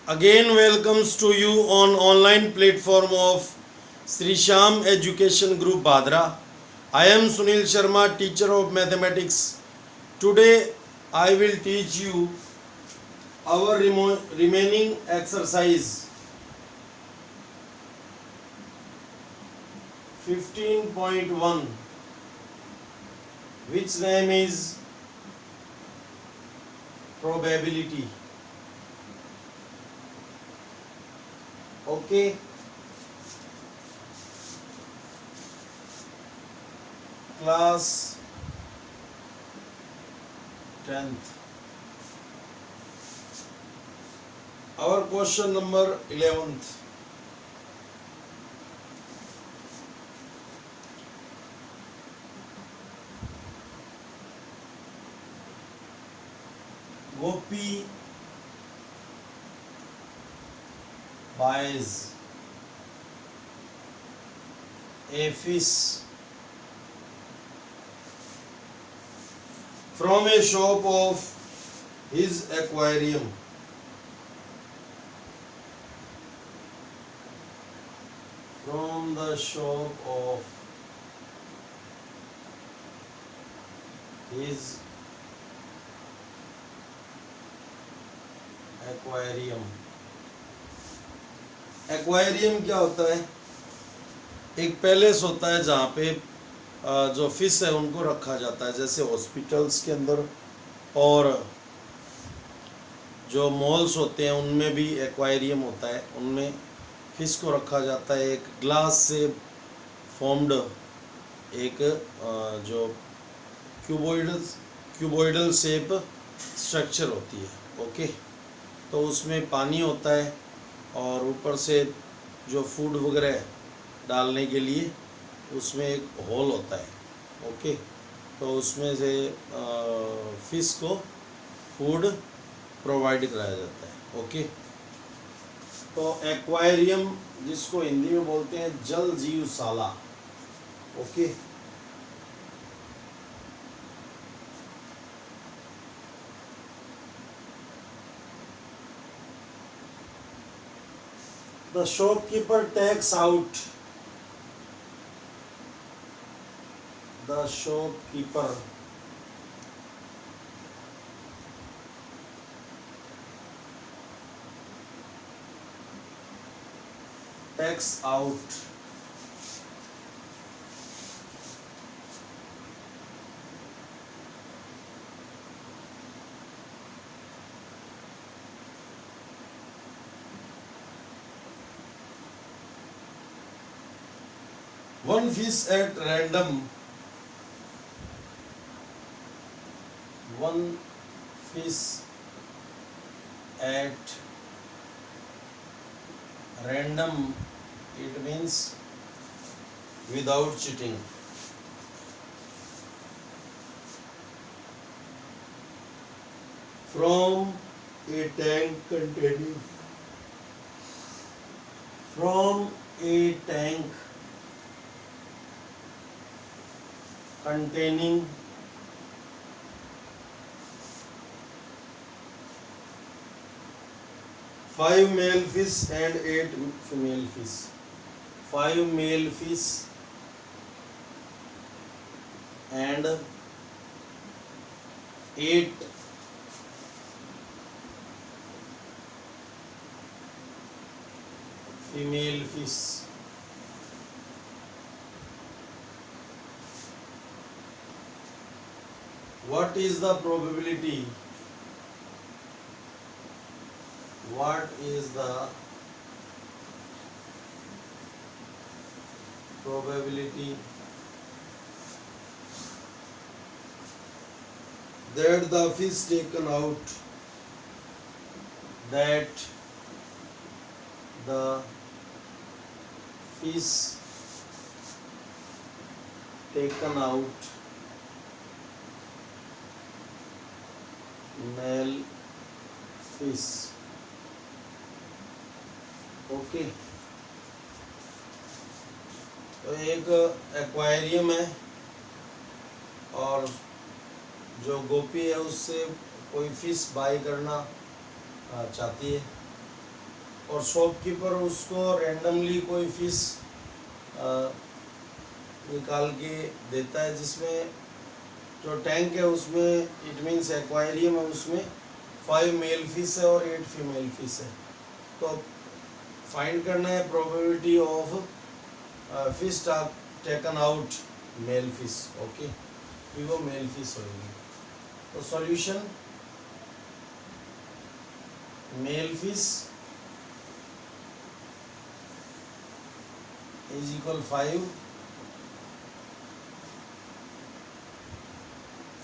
Again welcomes to you on online platform of Sri Sham Education Group Badra. I am Sunil Sharma, teacher of mathematics. Today I will teach you our remaining exercise 15.1, which name is probability. Okay. Class 10th. Our question number 11th. Gopi buys a fish from a shop of his aquarium. From the shop of his aquarium. Aquarium क्या होता है? एक palace होता है जहाँ पे जो fish है उनको रखा जाता है, जैसे हॉस्पिटल्स के अंदर और जो मॉल्स होते हैं उनमें भी एक्वेरियम होता है, उनमें फिश को रखा जाता है। एक ग्लास से फॉर्म्ड एक जो क्यूबॉइडल शेप स्ट्रक्चर होती है। ओके, तो उसमें पानी होता है और ऊपर से जो फूड वगैरह डालने के लिए उसमें एक होल होता है। ओके, तो उसमें से फिश को फूड प्रोवाइड कराया जाता है। ओके, तो एक्वेरियम जिसको हिंदी में बोलते हैं जल जीवशाला। Okay, the shopkeeper takes out the shopkeeper takes out one fish at random. One fish at random, it means without cheating. From a tank containing containing 5 male fish and 8 female fish. 5 male fish and 8 female fish. What is the probability? What is the probability that the fish taken out, that the fish taken out male fish? Okay, तो एक aquarium है और जो गोपी है उससे कोई fish bye करना चाहती है, और शॉपकीपर उसको रैंडमली कोई फिश निकाल के देता है, जिसमें जो टैंक है उसमें इट मीन्स एक्वायरियम है, उसमें 5 मेल फिश है और 8 फीमेल फिश है। तो फाइंड करना है probability of fish taken out male fish. Okay, फिर वो मेल फिश होगी। तो solution, male fish is equal 5,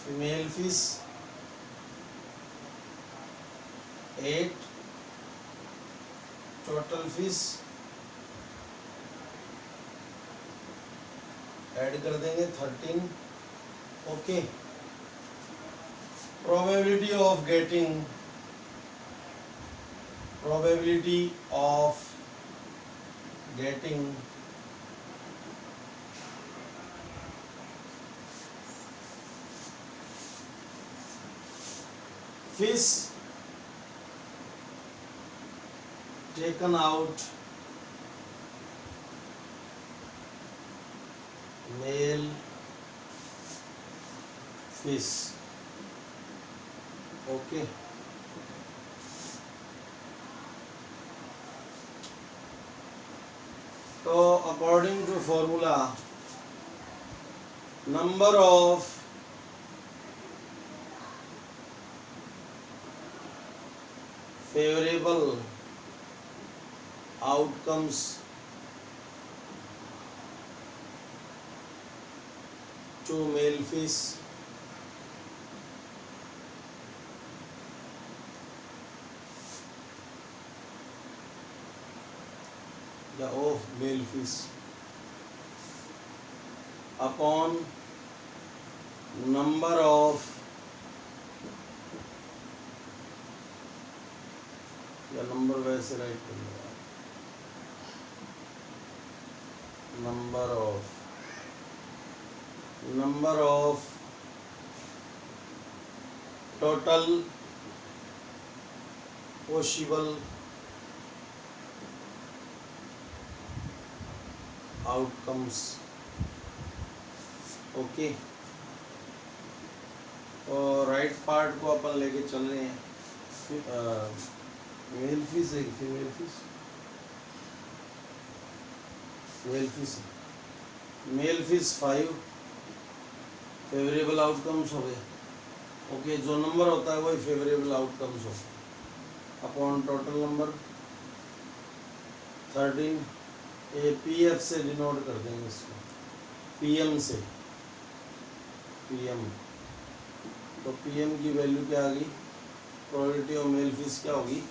female fish 8, total fish add कर देंगे 13। Okay, probability of getting, probability of getting fish taken out male fish। okay, तो according to formula, number of favorable outcomes to male fish या of male fish upon number of या number वैसे write कर लो, number of total possible outcomes. Okay, और right part को अपन लेके चल रहे हैं। मेल फिश है, female fish, male fish 5 favourable outcomes हो गए। ओके, जो नंबर होता है वही फेवरेबल आउटकम्स हो, अपॉन टोटल नंबर 13। ये पीएफ से डिनोट कर देंगे इसको, पीएम से, पीएम। तो पीएम की वैल्यू क्या आ गई, प्रोबेबिलिटी ऑफ मेल फिश क्या होगी,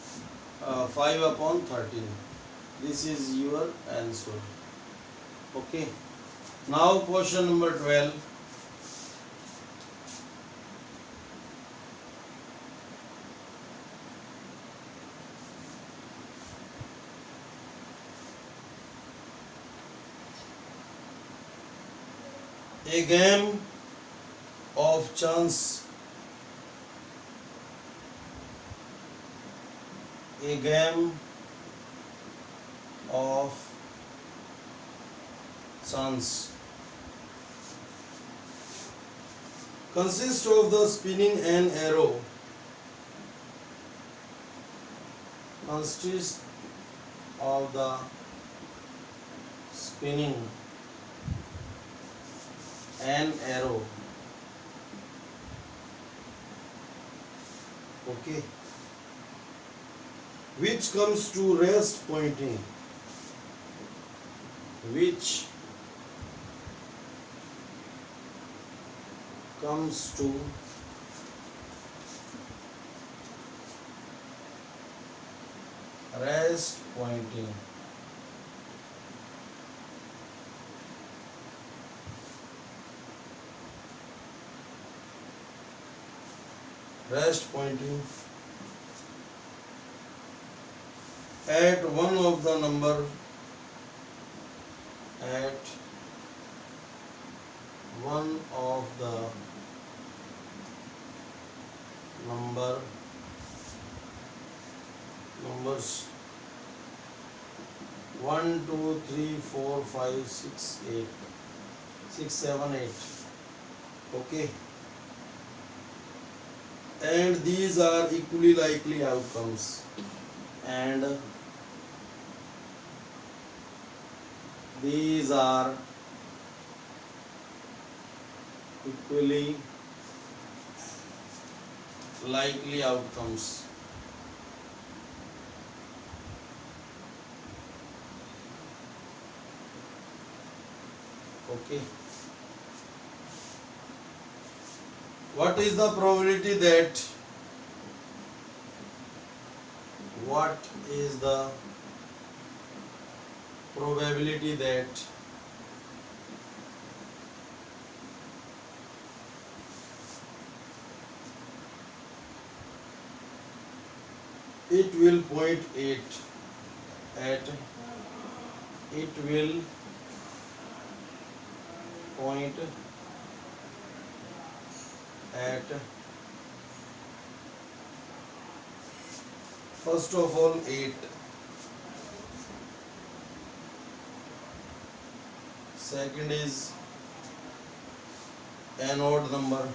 5/13। This is your answer. Okay, now question number 12। A game of chance, a game of chance consists of the spinning an arrow, consists of the spinning an arrow, okay, which comes to rest pointing, which comes to rest pointing, rest pointing at one of the number, at one of the numbers 1 2 3 4 5 6 8 6 7 8. Okay, and these are equally likely outcomes, and these are equally likely outcomes. Okay, what is the probability that what is the probability that it will point 8 at it will point at first of all 8, second is an odd number,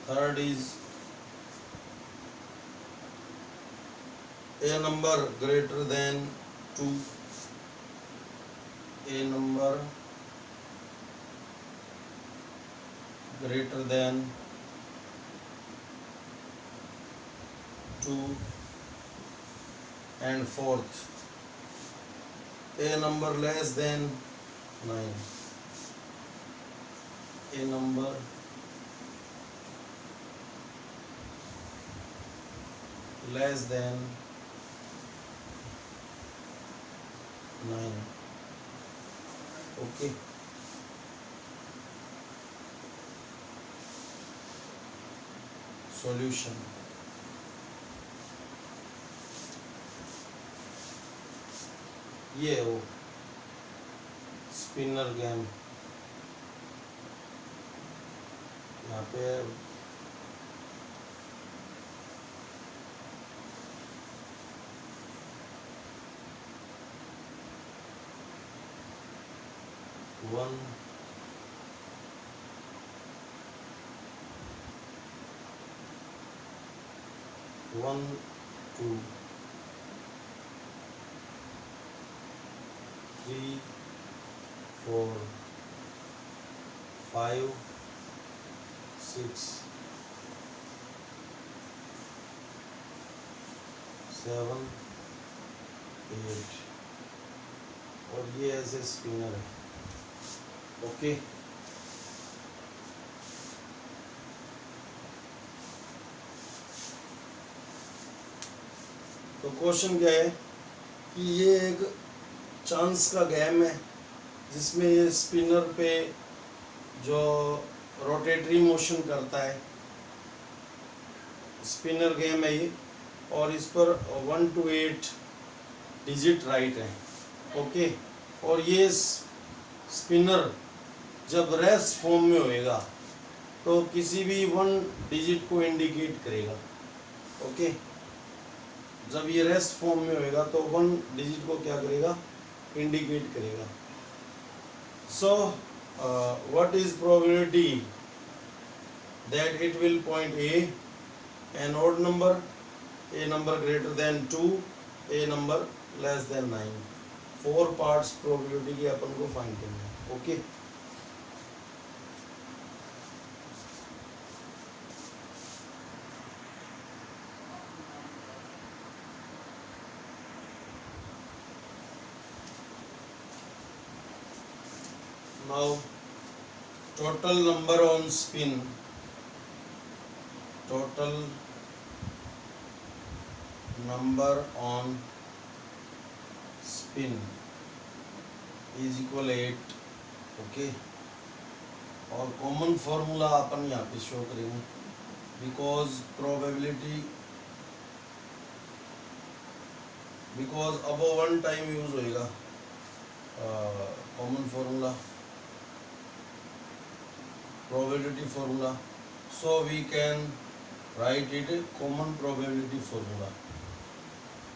third is a number greater than 2, a number greater than 2, and fourth, a number less than 9, a number less than 9. Okay, solution. ये वो spinner game, यहाँ पे 1 1 2 3 4 5 6 7 8, और ये ऐसे spinner है. Okay, तो question क्या है कि ये एक चांस का गेम है जिसमें ये स्पिनर पे जो रोटेटरी मोशन करता है, स्पिनर गेम है ये, और इस पर 1 to 8 डिजिट राइट है. ओके, और ये स्पिनर जब रेस्ट फॉर्म में होएगा तो किसी भी 1 डिजिट को इंडिकेट करेगा. ओके, जब ये रेस्ट फॉर्म में होएगा तो 1 डिजिट को क्या करेगा, इंडिकेट करेगा. So what is probability that it will point a, an odd number, a number greater than 2, a number less than 9. 4 parts probability के अपन को फाइंड करना है. Okay, now total number on spin, total number on spin is equal 8. Okay, और common formula अपन यहाँ पे show करेंगे, because probability, because above 1 time use होएगा common formula. Probability probability formula. So we can write it a common probability formula.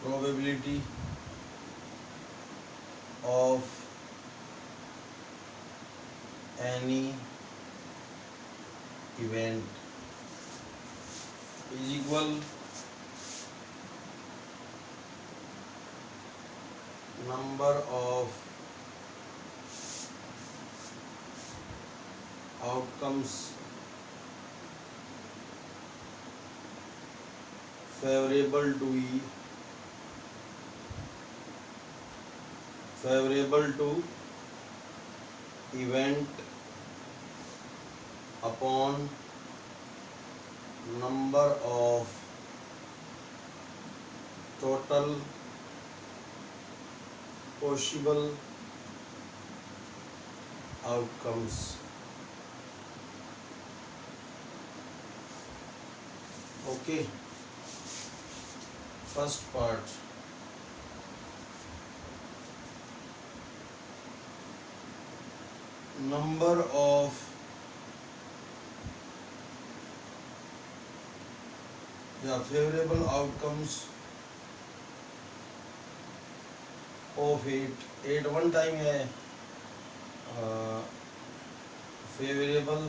Probability of any event is equal number of outcomes favorable to event upon number of total possible outcomes. Okay, first part, number of favorable outcomes of 8 one time है favorable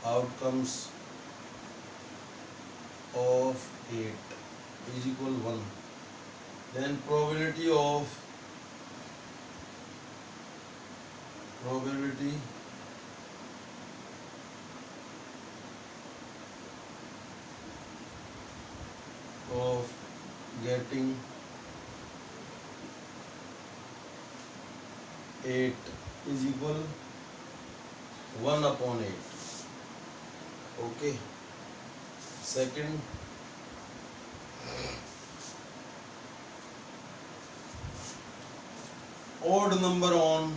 outcomes of 8 is equal 1. Then probability of getting 8 is equal 1 upon 8. Okay. Second, odd number on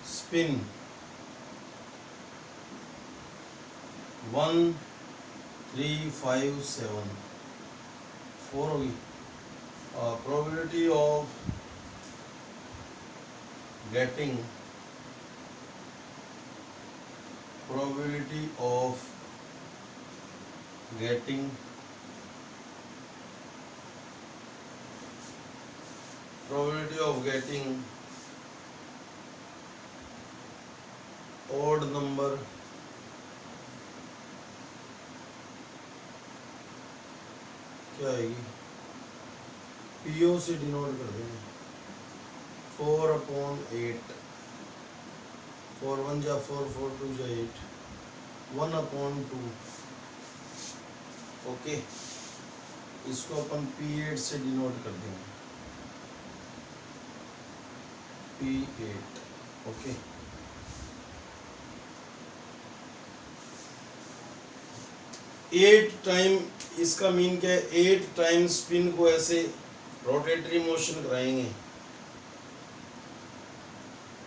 spin 1 3 5 7 4 होगी. Probability of getting odd number क्या आएगी, PO से denote कर देंगे 4 upon 8, 4 1 जा 4 4 2 जा 8, 1 upon 2. Okay, इसको अपन P8 से डिनोट कर देंगे P8. ओके, 8 टाइम, इसका मीन क्या है, 8 टाइम स्पिन को ऐसे रोटेटरी मोशन कराएंगे.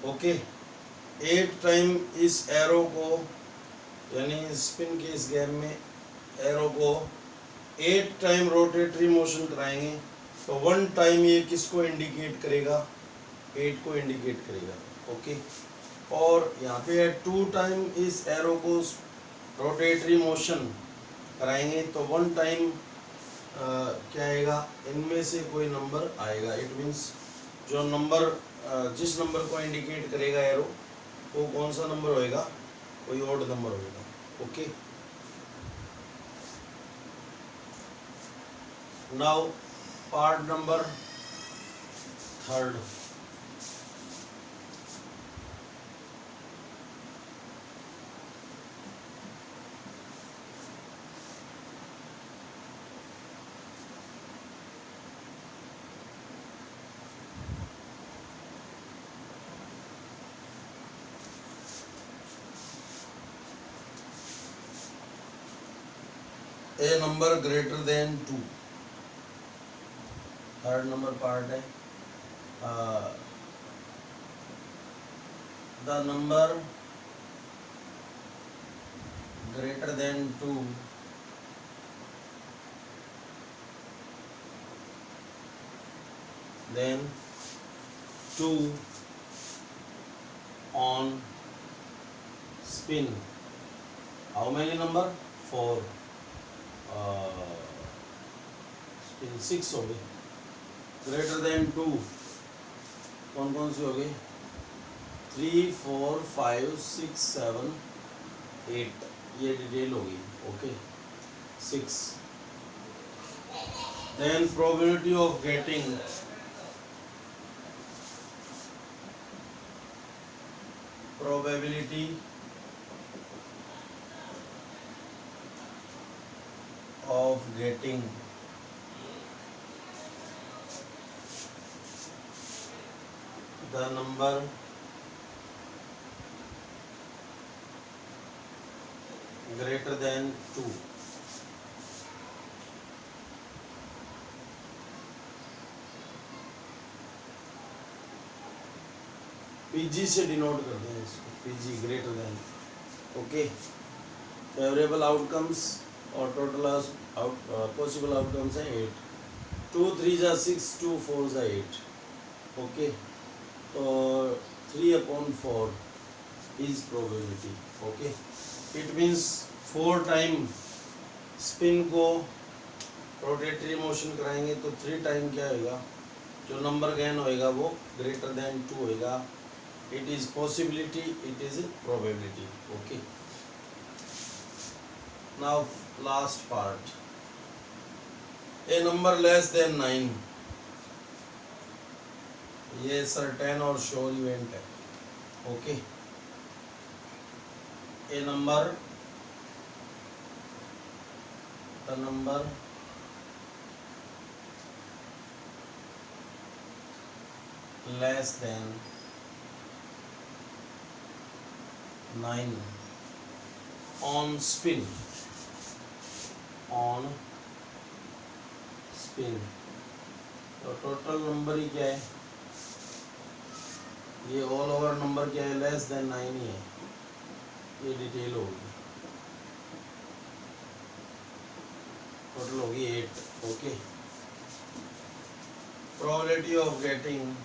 ओके, 8 टाइम इस एरो को, यानी स्पिन के इस गेम में एरो को 8 टाइम रोटेटरी मोशन कराएंगे. तो 1 टाइम ये किसको इंडिकेट करेगा, 8 को इंडिकेट करेगा. ओके, और यहाँ पे है 2 टाइम इस एरो को रोटेटरी मोशन कराएंगे तो 1 टाइम क्या आएगा, इनमें से कोई नंबर आएगा. इट मीन्स जो नंबर जिस नंबर को इंडिकेट करेगा एरो वो कौन सा नंबर होएगा, कोई ऑड नंबर होएगा. Okay, now part number 3. A number greater than 2. Third number part है, the greater than 2 then 2 on spin. How many number? 4. Spin 6 हो गई. ग्रेटर देन 2 कौन कौन सी हो गई? 3, 4, 5, 6, 7, 8. ये डिटेल होगी. Okay 6. Then probability of getting probability of getting the number greater than 2. PG से डिनोट करते हैं इसको. PG greater than. Okay favourable outcomes और टोटल पॉसिबल आउटकम्स हैं 8. 2 3 जा 6, 2 4 जा 8. ओके तो 3/4 is probability. Okay it means 4 time spin को रोटेटरी मोशन कराएंगे तो 3 टाइम क्या होगा? जो नंबर गेन होएगा वो ग्रेटर देन 2 होएगा. It is possibility, it is probability. Okay. Now last part. A number less than 9. ये certain और sure event है. Okay. A number, the number less than 9 on spin. तो टोटल नंबर ही क्या है? ये ऑल ओवर नंबर क्या है? Less than 9 ही है. ये डिटेल होगी. टोटल होगी 8. Okay probability of getting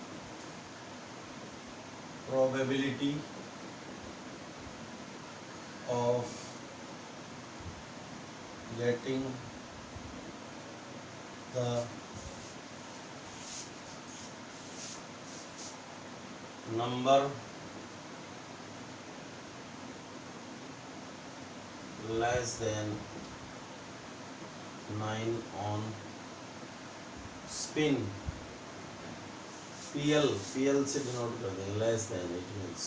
probability of getting the number less than 9 on spin. PL से डिनोट कर देंगे. Less than it means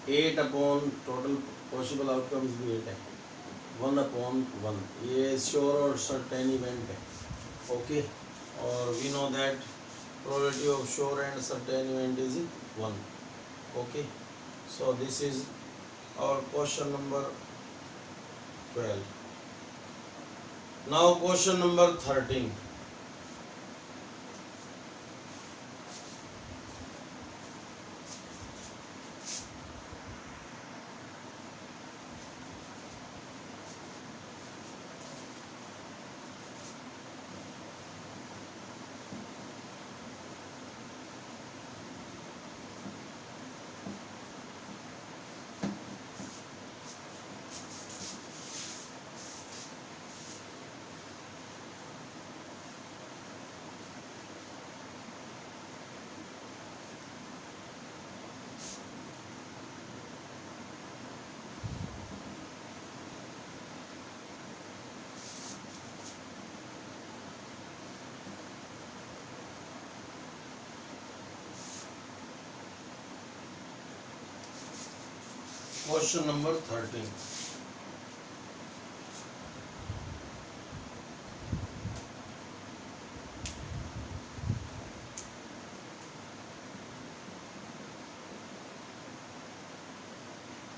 8/, total possible outcomes भी 8 है. 1/1 ये श्योर और सर्टेन इवेंट है. ओके और we know that probability of sure and certain event is 1. Okay so this is our question number 12. Now question number 13. Question number 13.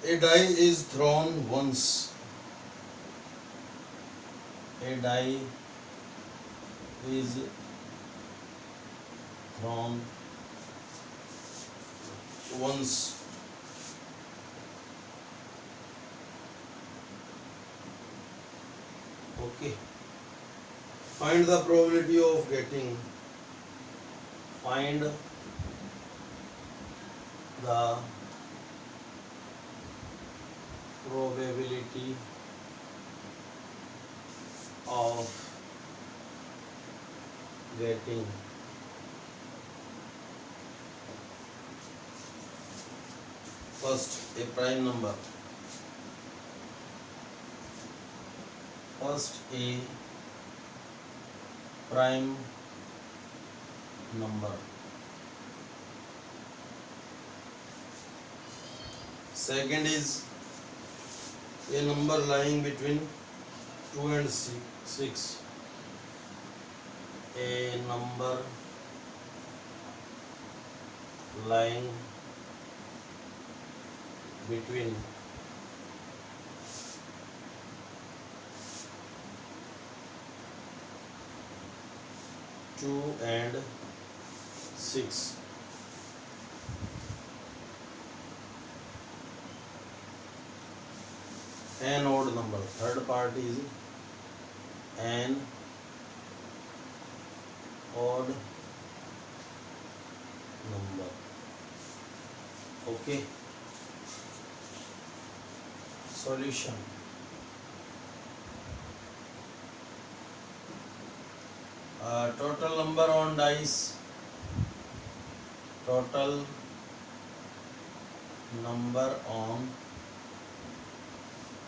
A die is thrown once. A die is thrown once. Okay. Find the probability of getting. Find the probability of getting first a prime number. First a prime number. Second is a number lying between 2 and 6. A number lying between 2 and 6. An odd number. Third part is an odd number. Okay. Solution. Total number on dice. Total number on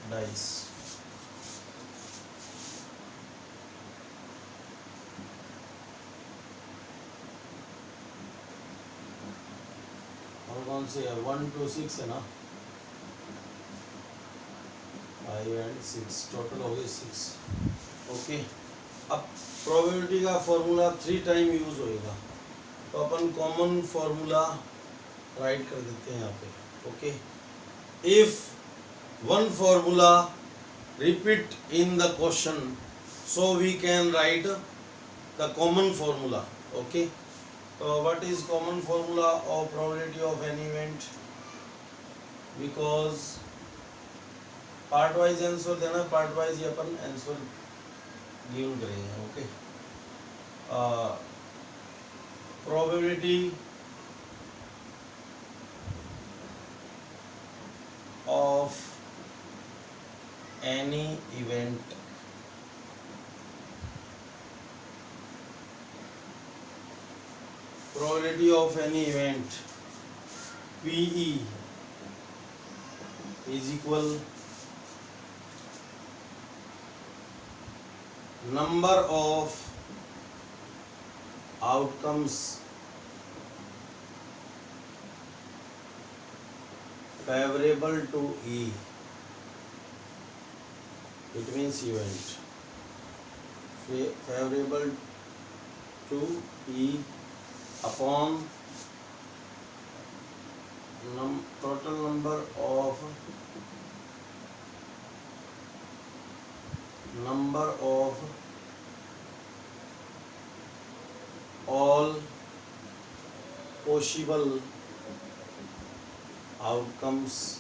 dice. और कौन से है 1 2 6 है ना 5 and 6 total हो गए 6. Okay. अब probability का फॉर्मूला 3 टाइम यूज होएगा तो अपन कॉमन फॉर्मूला राइट कर देते हैं यहाँ पे. Okay. If one formula repeat in the question, so we can write the common formula. Okay. So what is common formula of probability of an event? Because part wise answer देना, part wise ही अपन answer given करेंगे. Okay. Probability of any event probability of any event PE is equal number of outcomes favorable to E. It means event favorable to E upon total number of all possible outcomes.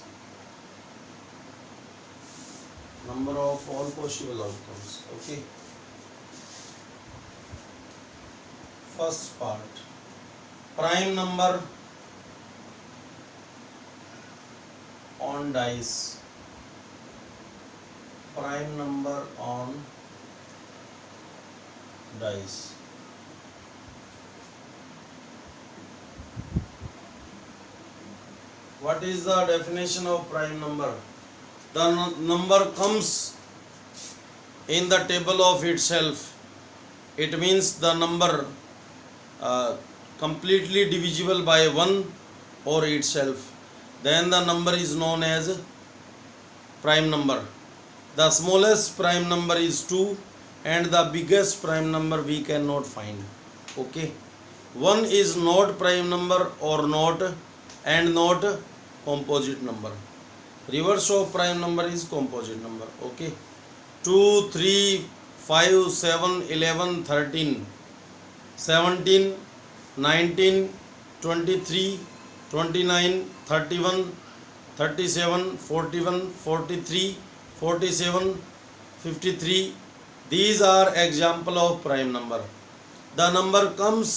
Number of all possible outcomes. Okay. First part, prime number on dice. Prime number on dice. What is the definition of prime number? The number comes in the table of itself. It means the number completely divisible by 1 or itself. Then the number is known as prime number. The smallest prime number is 2 and the biggest prime number we cannot find. Okay. 1 is not prime number or not and not composite number. Reverse of prime number is composite number. Okay. 2 3 5 7 11 13 17 19 23 29 31 37 41 43 47 53 These are example of prime number. The number comes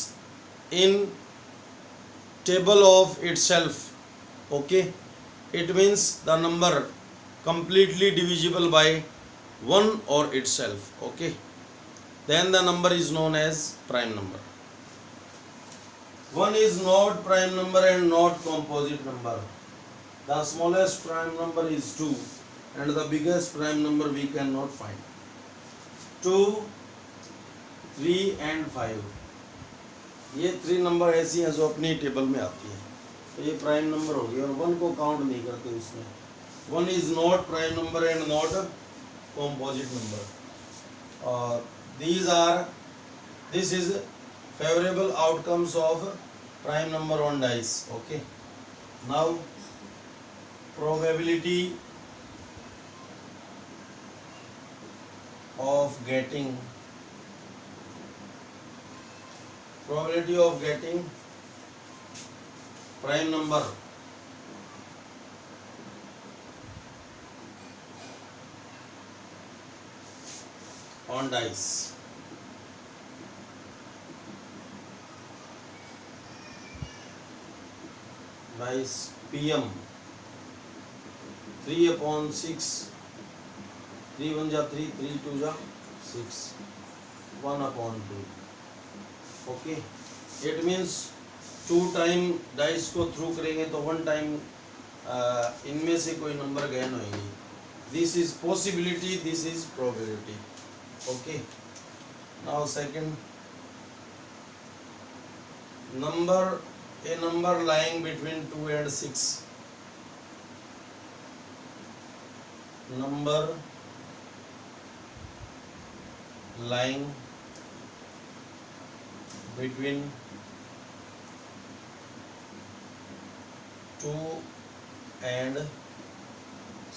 in table of itself. Okay, it means the number completely divisible by 1 or itself. Okay, then the number is known as prime number. 1 is not prime number and not composite number. The smallest prime number is 2 and the biggest prime number we cannot find. 2, 3 and 5, ये 3 number ऐसी हैं जो अपनी table में आती हैं, तो ये प्राइम नंबर हो गई और 1 को काउंट नहीं करते उसमें. 1 is not prime number and not composite number. और this is favorable outcomes of prime number on dice. Okay, now probability of getting prime number on dice. Dice PM 3/6, 3 1 जा 3, 3 2 जा 6, 1/2. Okay, it means 2 time dice को through करेंगे तो 1 time इनमें से कोई number gain होएगी. This is possibility, this is probability. Okay, now second number, a number lying between 2 and 6. Number lying between 2 and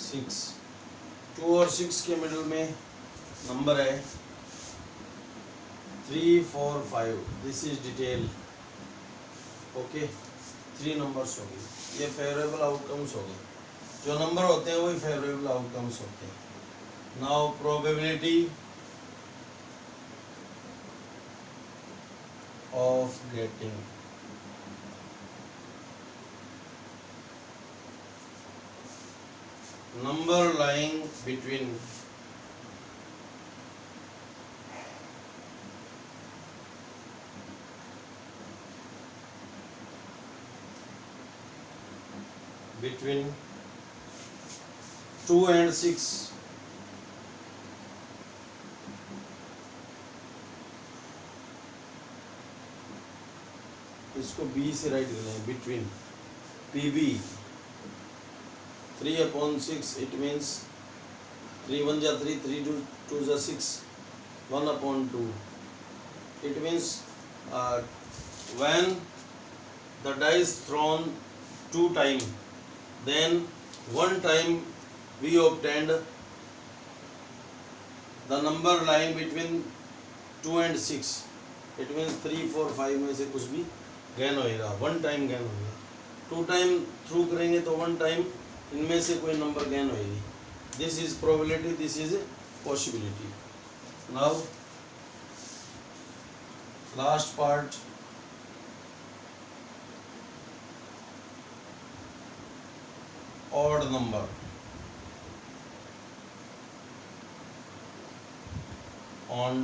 6. 2 और 6 के मिडिल में नंबर है 3 4 5. This is detail. Okay, 3 numbers हो गए, ये फेवरेबल आउटकम्स हो गए. जो नंबर होते हैं वही फेवरेबल आउटकम्स होते हैं. Now probability of getting number lying between 2 and 6. इसको बी से राइट कर लें. Between PB 3/6. इट मीन्स 3 1 जा 3, 3 2 जा 6, 1/2. It means when the dice thrown 2 times, then 1 time we obtained the number lying between 2 and 6. It means 3 4 5 में से कुछ भी गेन होएगा, 1 टाइम गेन होएगा. 2 टाइम थ्रू करेंगे तो 1 टाइम इनमें से कोई नंबर गेन होएगी. This is probability, this is possibility. Now last part, odd number. On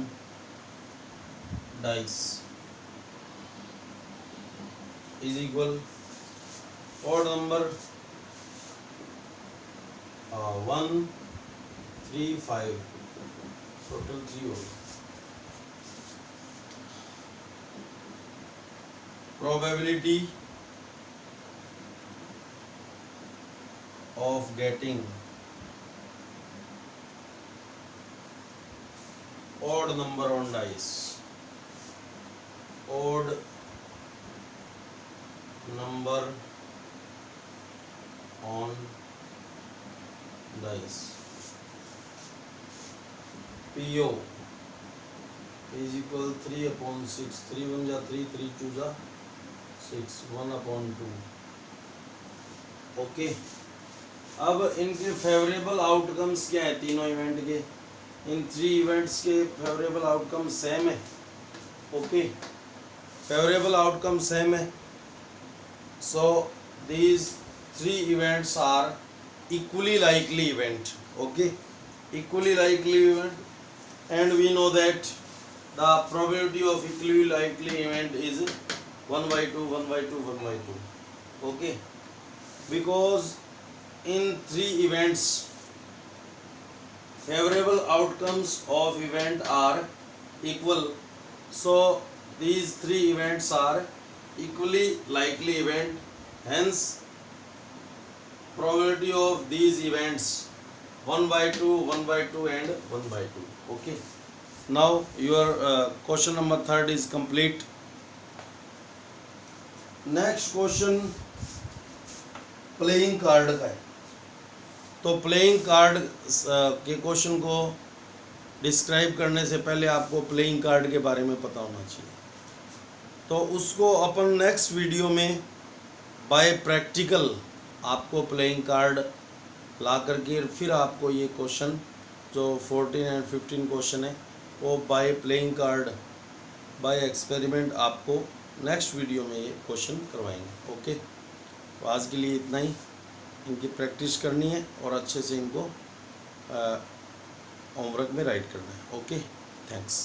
dice is equal odd number 1 3 5, total 3 होगा. Probability of getting odd number on dice. Odd number on dice. PO is equal 3/6. 3 1 जा 3, 3 2 जा 6, 1/2. Okay, अब इनके favourable outcomes क्या है तीनों event के. इन 3 इवेंट्स के फेवरेबल आउटकम सेम है। ओके, फेवरेबल आउटकम सेम है। So these 3 events are equally likely event. Okay, equally likely event, and we know that the probability of equally likely event is 1/2, 1/2, 1/2. Okay, because in 3 events favorable outcomes of event are equal, so these 3 events are equally likely event, hence probability of these events 1/2, 1/2 and 1/2. Okay, now your question number 3 is complete. Next question playing card का है। तो playing card के question को describe करने से पहले आपको playing card के बारे में पता होना चाहिए। तो उसको अपन नेक्स्ट वीडियो में बाय प्रैक्टिकल आपको प्लेइंग कार्ड ला करके फिर आपको ये क्वेश्चन जो 14 एंड 15 क्वेश्चन है वो by playing card by experiment आपको नेक्स्ट वीडियो में ये क्वेश्चन करवाएंगे। ओके, तो आज के लिए इतना ही। इनकी प्रैक्टिस करनी है और अच्छे से इनको होमवर्क में राइट करना है। Okay, thanks.